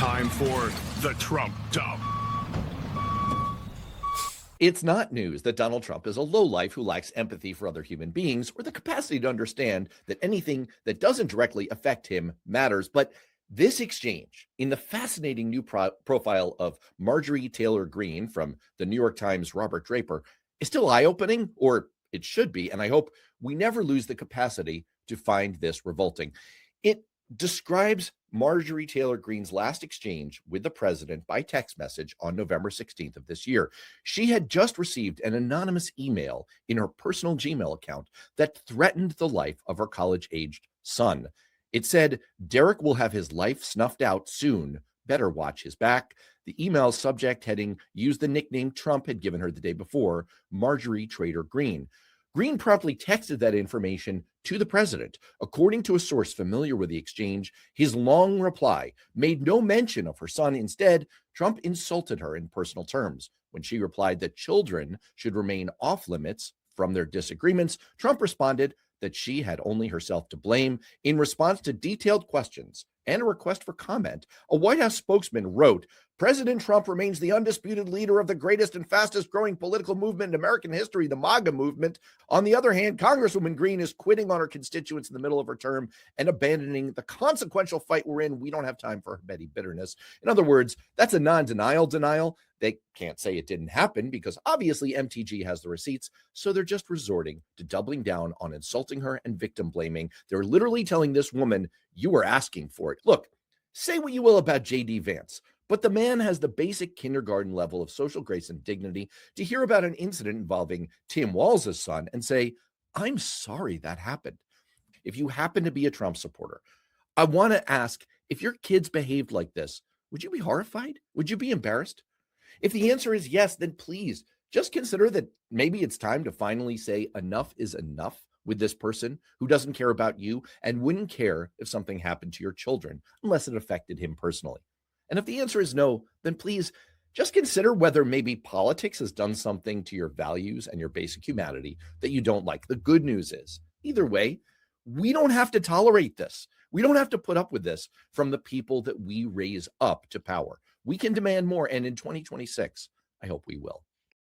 Time for the Trump Dump. It's not news that Donald Trump is a lowlife who lacks empathy for other human beings or the capacity to understand that anything that doesn't directly affect him matters. But this exchange in the fascinating new profile of Marjorie Taylor Greene from the New York Times' Robert Draper is still eye-opening, or it should be, and I hope we never lose the capacity to find this revolting. It describes Marjorie Taylor Greene's last exchange with the president by text message on November 16th of this year. She had just received an anonymous email in her personal Gmail account that threatened the life of her college-aged son. It said, "Derek will have his life snuffed out soon. Better watch his back." The email's subject heading used the nickname Trump had given her the day before, Marjorie Taylor Greene. Greene promptly texted that information to the president. According to a source familiar with the exchange, his long reply made no mention of her son. Instead, Trump insulted her in personal terms. When she replied that children should remain off limits from their disagreements, Trump responded that she had only herself to blame. In response to detailed questions and a request for comment, a White House spokesman wrote, "President Trump remains the undisputed leader of the greatest and fastest growing political movement in American history, the MAGA movement. On the other hand, Congresswoman Greene is quitting on her constituents in the middle of her term and abandoning the consequential fight we're in. We don't have time for her petty bitterness." In other words, that's a non-denial denial. They can't say it didn't happen because obviously MTG has the receipts, so they're just resorting to doubling down on insulting her and victim blaming. They're literally telling this woman, "You were asking for it." Look, say what you will about J.D. Vance, but the man has the basic kindergarten level of social grace and dignity to hear about an incident involving Tim Walz's son and say, "I'm sorry that happened." If you happen to be a Trump supporter, I want to ask, if your kids behaved like this, would you be horrified? Would you be embarrassed? If the answer is yes, then please just consider that maybe it's time to finally say enough is enough with this person who doesn't care about you and wouldn't care if something happened to your children unless it affected him personally. And if the answer is no, then please just consider whether maybe politics has done something to your values and your basic humanity that you don't like. The good news is, either way, we don't have to tolerate this. We don't have to put up with this from the people that we raise up to power. We can demand more, and in 2026, I hope we will.